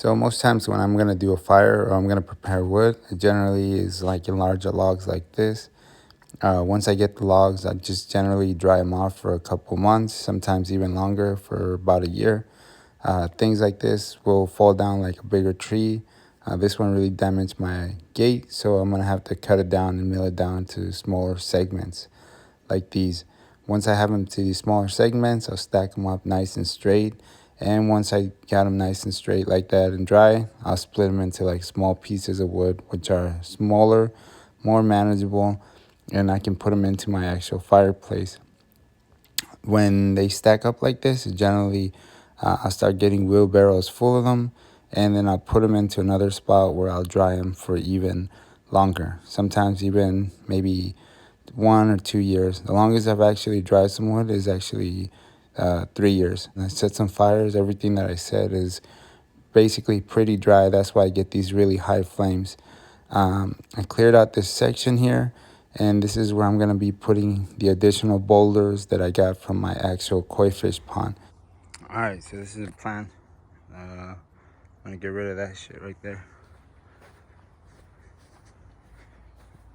So most times when I'm gonna do a fire or I'm gonna prepare wood, it generally is like in larger logs like this. Once I get the logs, I just generally dry them off for a couple months, sometimes even longer, for about a year. Things like this will fall down like a bigger tree. This one really damaged my gate, so I'm gonna have to cut it down and mill it down to smaller segments like these. Once I have them to these smaller segments, I'll stack them up nice and straight. And once I got them nice and straight like that and dry, I'll split them into like small pieces of wood, which are smaller, more manageable, and I can put them into my actual fireplace. When they stack up like this, generally I'll start getting wheelbarrows full of them, and then I'll put them into another spot where I'll dry them for even longer. Sometimes even maybe 1 or 2 years. The longest I've actually dried some wood is actually 3 years. And I set some fires. Everything that I said is basically pretty dry. That's why I get these really high flames. I cleared out this section here, and this is where I'm going to be putting the additional boulders that I got from my actual koi fish pond. All right, so this is the plan. I'm going to get rid of that shit right there.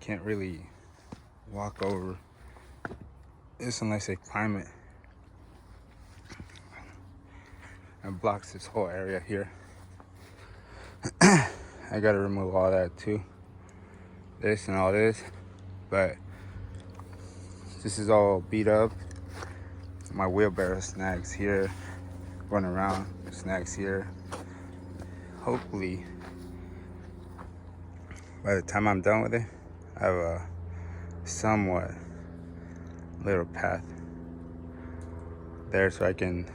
Can't really walk over this unless I climb it. It blocks this whole area here. I gotta remove all that too. This and all this. But this is all beat up. My wheelbarrow snags here. Run around, snags here. Hopefully, by the time I'm done with it, I have a somewhat little path there so I can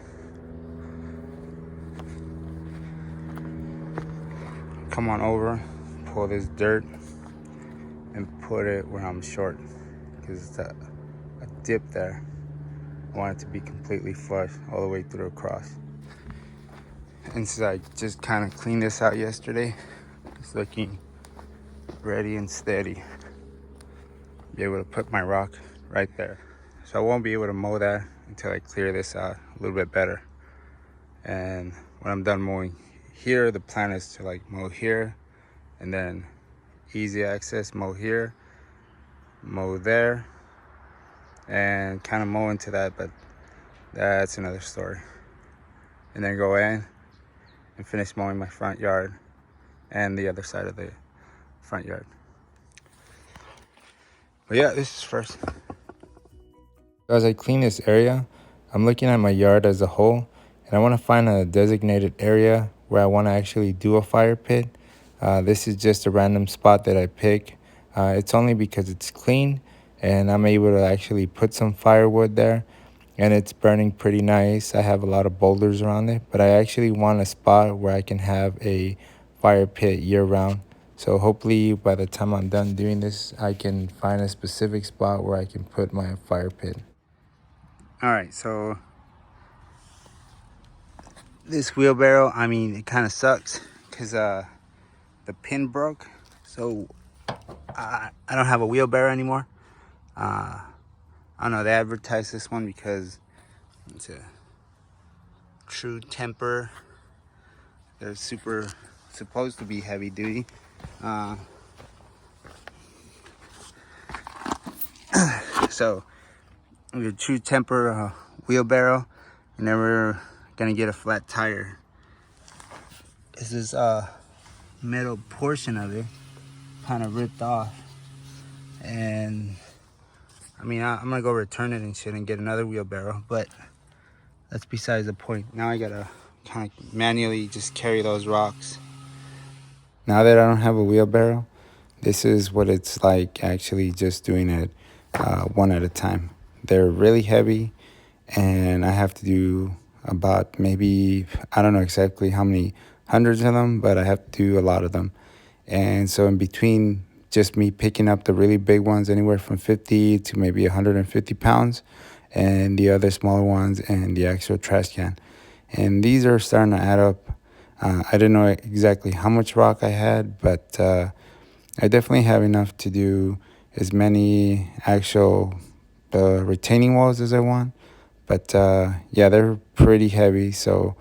come on over, pull this dirt, and put it where I'm short, because it's a dip there. I want it to be completely flush all the way through across. And since I just kind of cleaned this out yesterday, it's looking ready and steady. Be able to put my rock right there. So I won't be able to mow that until I clear this out a little bit better. And when I'm done mowing here, the plan is to like mow here, and then easy access, mow here, mow there, and kind of mow into that, but that's another story. And then go in and finish mowing my front yard and the other side of the front yard. But yeah, this is first. As I clean this area, I'm looking at my yard as a whole, and I want to find a designated area where I want to actually do a fire pit. This is just a random spot that I pick. It's only because it's clean and I'm able to actually put some firewood there, and it's burning pretty nice. I have a lot of boulders around it, but I actually want a spot where I can have a fire pit year round. So hopefully by the time I'm done doing this, I can find a specific spot where I can put my fire pit. All right, so this wheelbarrow, I mean, it kind of sucks because the pin broke. So I don't have a wheelbarrow anymore. I don't know, they advertised this one because it's a true temper. They're supposed to be heavy duty. So with a true temper wheelbarrow, you're never gonna get a flat tire. This is metal portion of it kind of ripped off, and I mean I'm gonna go return it and shit and get another wheelbarrow, but that's besides the point. Now I gotta kind of manually just carry those rocks. Now that I don't have a wheelbarrow, this is what it's like actually just doing it one at a time. They're really heavy, and I have to do about maybe, I don't know exactly how many hundreds of them, but I have to do a lot of them. And so in between just me picking up the really big ones, anywhere from 50 to maybe 150 pounds, and the other smaller ones and the actual trash can. And these are starting to add up. I didn't know exactly how much rock I had, but I definitely have enough to do as many actual retaining walls as I want. But yeah, they're pretty heavy. So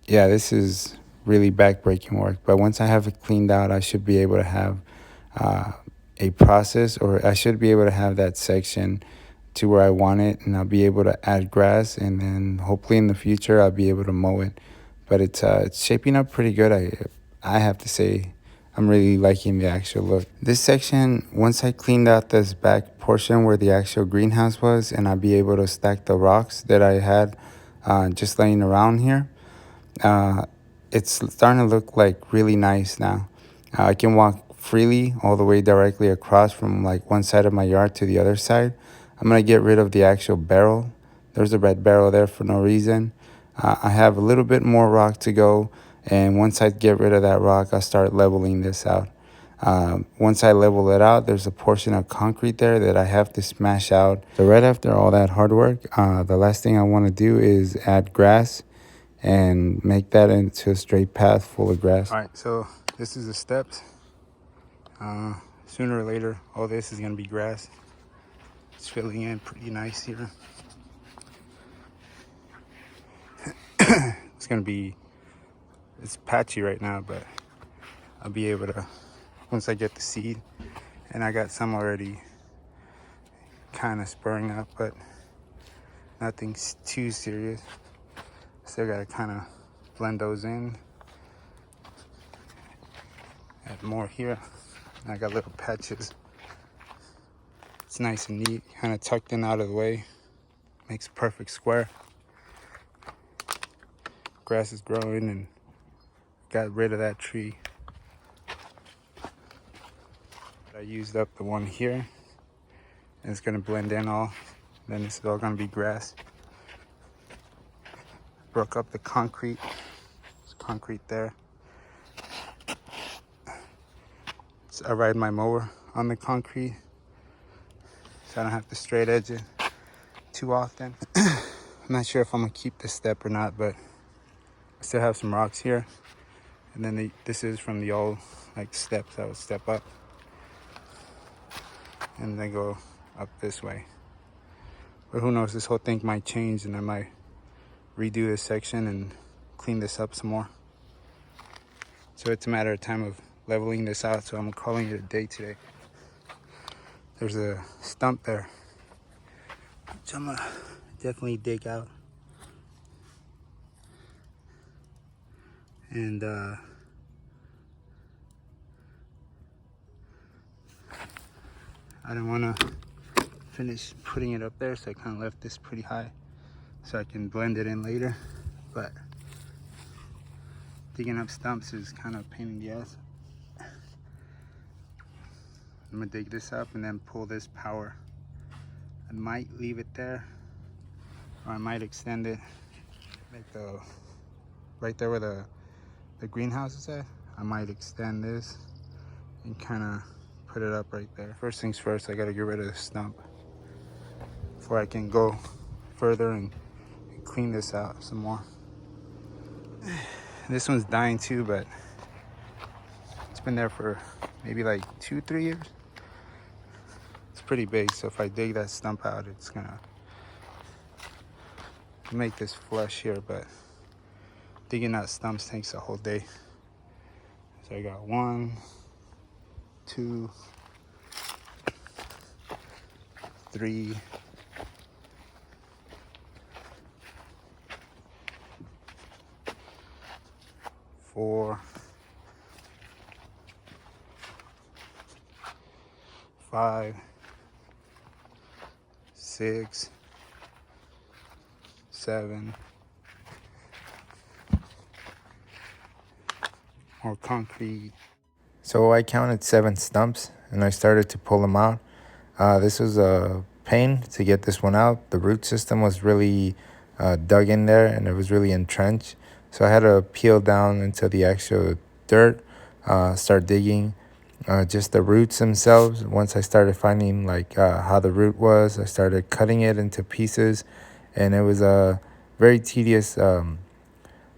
yeah, this is really backbreaking work. But once I have it cleaned out, I should be able to have uh, a process, or I should be able to have that section to where I want it, and I'll be able to add grass, and then hopefully in the future I'll be able to mow it. But it's shaping up pretty good. I have to say, I'm really liking the actual look. This section, once I cleaned out this back portion where the actual greenhouse was, and I'll be able to stack the rocks that I had just laying around here, uh, it's starting to look like really nice now. I can walk freely all the way directly across from like one side of my yard to the other side. I'm gonna get rid of the actual barrel. There's a red barrel there for no reason. I have a little bit more rock to go, and once I get rid of that rock, I'll start leveling this out. Once I level it out, there's a portion of concrete there that I have to smash out. So right after all that hard work, the last thing I want to do is add grass and make that into a straight path full of grass. All right, so this is the steps. Sooner or later, all this is gonna be grass. It's filling in pretty nice here. It's patchy right now, but I'll be able to, once I get the seed, and I got some already kind of spurring up, but nothing's too serious. Still gotta kind of blend those in. Add more here. And I got little patches. It's nice and neat, kind of tucked in out of the way. Makes a perfect square. Grass is growing and got rid of that tree. I used up the one here, and it's gonna blend in all. Then this is all gonna be grass. Broke up the concrete. There's concrete there. So I ride my mower on the concrete, so I don't have to straight edge it too often. I'm not sure if I'm gonna keep this step or not, but I still have some rocks here. And then this is from the old like steps I would step up, and then go up this way. But who knows, this whole thing might change, and I might redo this section and clean this up some more. So it's a matter of time of leveling this out, so I'm calling it a day today. There's a stump there, which I'm gonna definitely dig out. And I don't want to finish putting it up there, so I kind of left this pretty high so I can blend it in later. But digging up stumps is kind of a pain in the ass. I'm gonna dig this up and then pull this power. I might leave it there, or I might extend it like right there where the greenhouse is at. I might extend this and kind of put it up right there. First things first, I gotta get rid of the stump before I can go further and clean this out some more. This one's dying too, but it's been there for maybe like 2-3 years. It's pretty big, so if I dig that stump out, it's gonna make this flush here, but digging out stumps takes a whole day. So I got 1, 2, 3, 4, 5, 6, 7. More concrete. So I counted 7 stumps, and I started to pull them out. This was a pain to get this one out. The root system was really dug in there, and it was really entrenched. So I had to peel down into the actual dirt, start digging just the roots themselves. Once I started finding like how the root was, I started cutting it into pieces, and it was a very tedious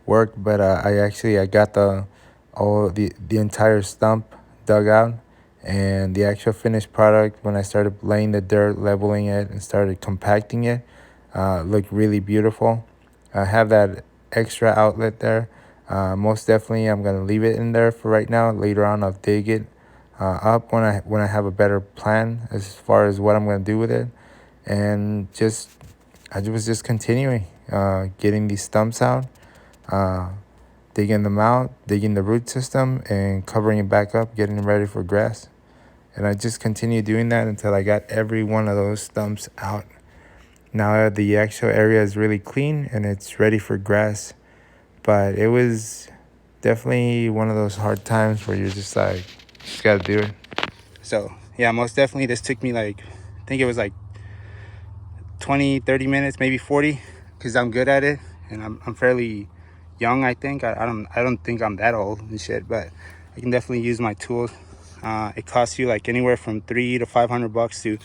work. But I got the entire stump dug out, and the actual finished product, when I started laying the dirt, leveling it, and started compacting it, looked really beautiful. I have that extra outlet there Most definitely, I'm gonna leave it in there for right now. Later on, I'll dig it up when I have a better plan as far as what I'm gonna do with it, and I was just continuing getting these stumps out, uh, digging them out, digging the root system, and covering it back up, getting it ready for grass. And I just continued doing that until I got every one of those stumps out. Now the actual area is really clean and it's ready for grass. But it was definitely one of those hard times where you're just like, just gotta do it. So yeah, most definitely this took me like, I think it was like 20-30 minutes, maybe 40, because I'm good at it and I'm fairly young. I think I don't think I'm that old and shit, but I can definitely use my tools. It costs you like anywhere from $300 to $500 to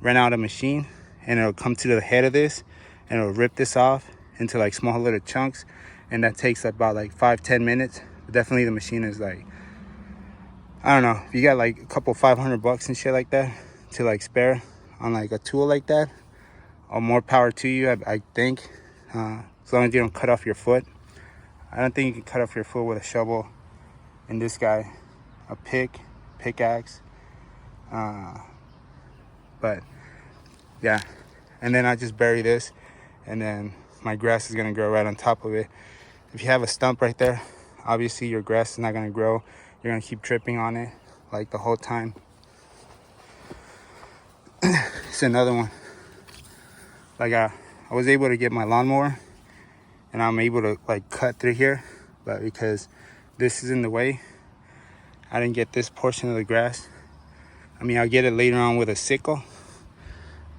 rent out a machine, and it'll come to the head of this and it'll rip this off into like small little chunks, and that takes about like 5-10 minutes. But definitely the machine is like, I don't know, if you got like a couple $500 and shit like that to like spare on like a tool like that, or more power to you. I think as long as you don't cut off your foot. I don't think you can cut off your foot with a shovel. And this guy, a pickaxe, but yeah. And then I just bury this, and then my grass is gonna grow right on top of it. If you have a stump right there, obviously your grass is not gonna grow. You're gonna keep tripping on it like the whole time. It's another one. Like I was able to get my lawnmower, and I'm able to like cut through here, but because this is in the way, I didn't get this portion of the grass. I mean, I'll get it later on with a sickle,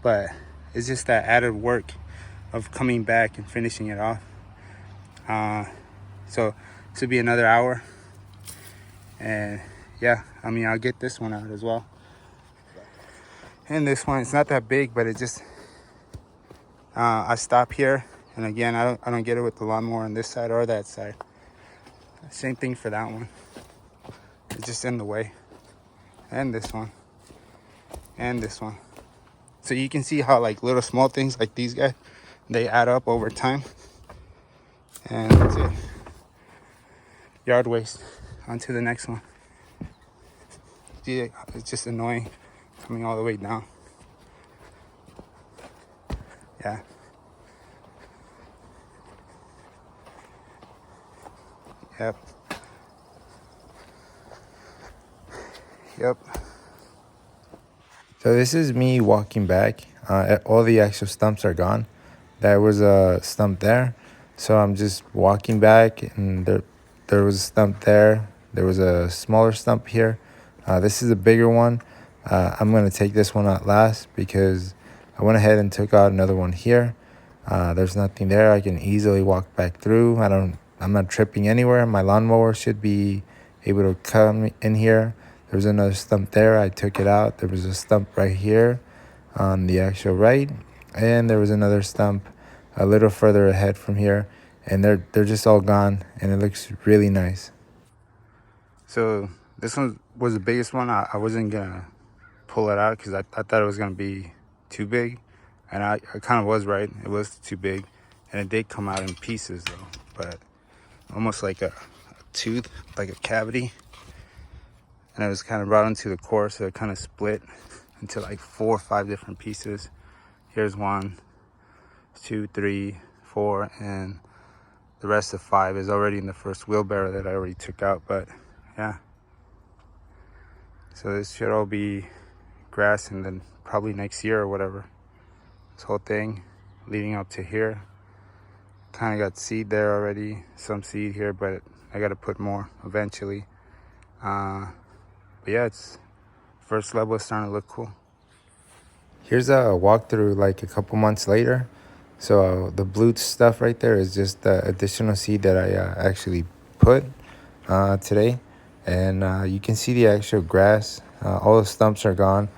but it's just that added work of coming back and finishing it off. So this will be another hour, and yeah, I mean, I'll get this one out as well. And this one, it's not that big, but it just I stop here, and again, I don't get it with the lawnmower on this side or that side. Same thing for that one. It's just in the way. And this one. And this one. So you can see how like little small things like these guys, they add up over time. And that's it. Yard waste. On to the next one. See, it's just annoying coming all the way down. Yeah. Yep. So this is me walking back. All the actual stumps are gone. There was a stump there. So I'm just walking back, and there was a stump there. There was a smaller stump here. This is a bigger one. I'm going to take this one out last because I went ahead and took out another one here. There's nothing there. I can easily walk back through. I'm not tripping anywhere. My lawnmower should be able to come in here. There was another stump there. I took it out. There was a stump right here on the actual right, and there was another stump a little further ahead from here, and they're just all gone, and it looks really nice. So this one was the biggest one. I wasn't gonna pull it out because I thought it was gonna be too big, and I kind of was right. It was too big, and it did come out in pieces though, but almost like a tooth, like a cavity, and it was kind of brought into the core, so it kind of split into like 4 or 5 different pieces. Here's 1, 2, 3, 4, and the rest of 5 is already in the first wheelbarrow that I already took out. But yeah, so this should all be grass, and then probably next year or whatever. This whole thing leading up to here, kind of got seed there already, some seed here, but I got to put more eventually. But yeah, it's first level is starting to look cool. Here's a walkthrough like a couple months later. So the blue stuff right there is just the additional seed that I actually put today. And you can see the actual grass. All the stumps are gone.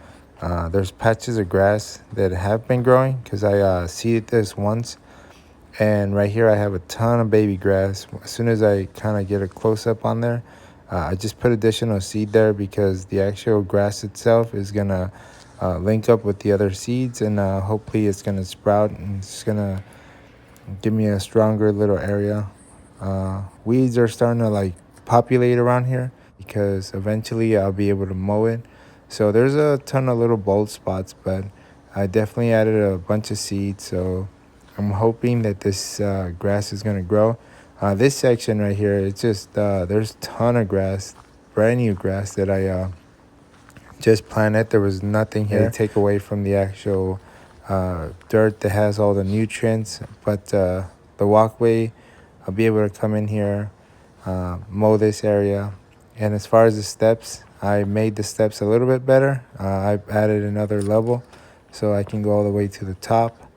There's patches of grass that have been growing because I seeded this once. And right here I have a ton of baby grass. As soon as I kind of get a close-up on there, I just put additional seed there because the actual grass itself is going to link up with the other seeds, and hopefully it's going to sprout, and it's going to give me a stronger little area Weeds are starting to like populate around here because eventually I'll be able to mow it. So there's a ton of little bald spots, but I definitely added a bunch of seed. So I'm hoping that this grass is gonna grow. This section right here, it's just there's a ton of grass, brand new grass that I just planted. There was nothing here to take away from the actual dirt that has all the nutrients, but the walkway, I'll be able to come in here, mow this area. And as far as the steps, I made the steps a little bit better. I added another level so I can go all the way to the top.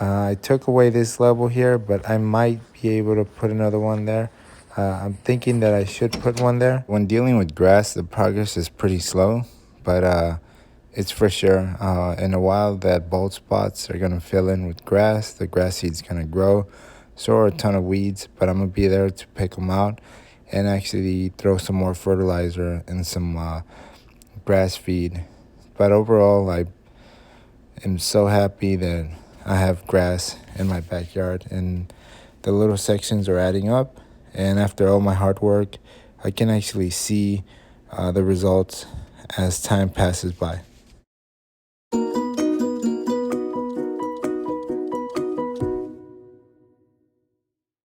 I took away this level here, but I might be able to put another one there. I'm thinking that I should put one there. When dealing with grass, the progress is pretty slow, but it's for sure. In a while, that bald spots are gonna fill in with grass. The grass seed's gonna grow. So are a ton of weeds, but I'm gonna be there to pick them out and actually throw some more fertilizer and some grass feed. But overall, I am so happy that I have grass in my backyard and the little sections are adding up. And after all my hard work, I can actually see the results as time passes by.